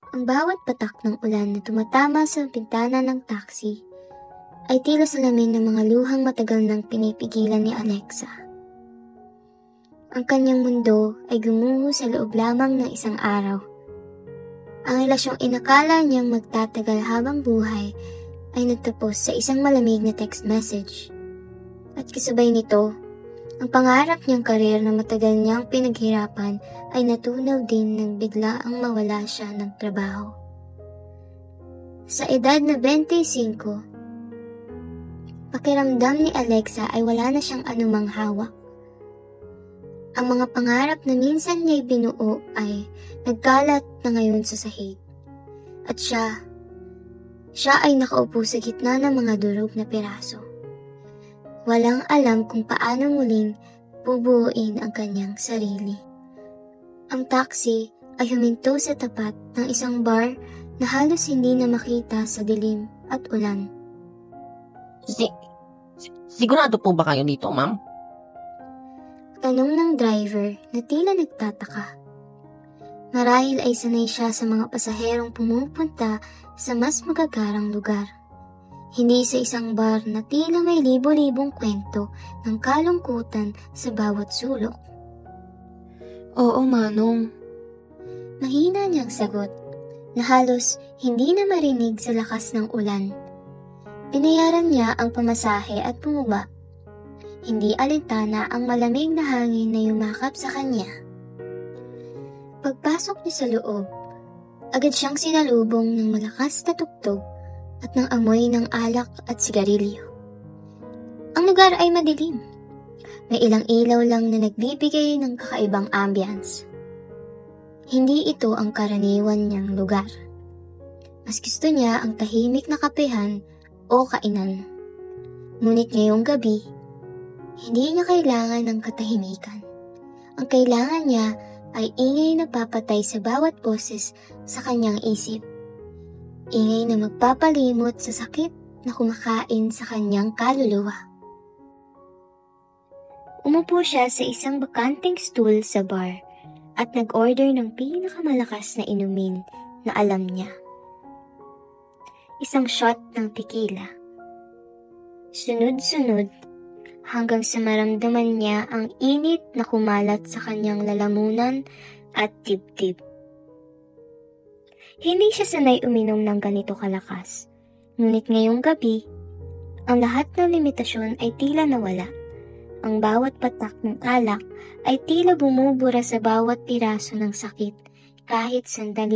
Ang bawat patak ng ulan na tumatama sa bintana ng taxi ay tila salamin ng mga luhang matagal nang pinipigilan ni Alexa. Ang kanyang mundo ay gumuho sa loob lamang ng isang araw. Ang relasyong inakala niyang magtatagal habang buhay ay nagtapos sa isang malamig na text message. At kasabay nito, ang pangarap niyang karir na matagal niyang pinaghirapan ay natunaw din nang biglaang mawala siya ng trabaho. Sa edad na 25, pakiramdam ni Alexa ay wala na siyang anumang hawak. Ang mga pangarap na minsan niya'y binuo ay nagkalat na ngayon sa sahig. At siya ay nakaupo sa gitna ng mga durog na piraso. Walang alam kung paano muling bubuuin ang kanyang sarili. Ang taxi ay huminto sa tapat ng isang bar na halos hindi na makita sa dilim at ulan. Sigurado po ba kayo dito, ma'am? Tanong ng driver na tila nagtataka. Marahil ay sanay siya sa mga pasaherong pumupunta sa mas magagarang lugar. Hindi sa isang bar na tila may libo-libong kwento ng kalungkutan sa bawat sulok. Oo, Manong. Mahina niyang sagot na halos hindi na marinig sa lakas ng ulan. Binayaran niya ang pamasahe at bumaba. Hindi alintana ang malamig na hangin na yumakap sa kanya. Pagpasok niya sa loob, agad siyang sinalubong ng malakas na tugtog at ng amoy ng alak at sigarilyo. Ang lugar ay madilim. May ilang ilaw lang na nagbibigay ng kakaibang ambience. Hindi ito ang karaniwan niyang lugar. Mas gusto niya ang tahimik na kapehan o kainan. Ngunit ngayong gabi, hindi niya kailangan ng katahimikan. Ang kailangan niya ay ingay na papatay sa bawat boses sa kanyang isip. Ingay na magpapalimot sa sakit na kumakain sa kanyang kaluluwa. Umupo siya sa isang bakanting stool sa bar at nag-order ng pinakamalakas na inumin na alam niya. Isang shot ng tequila. Sunod-sunod hanggang sa maramdaman niya ang init na kumalat sa kanyang lalamunan at dibdib. Hindi siya sanay uminom ng ganito kalakas, ngunit ngayong gabi, ang lahat ng limitasyon ay tila nawala. Ang bawat patak ng alak ay tila bumubura sa bawat piraso ng sakit kahit sandali.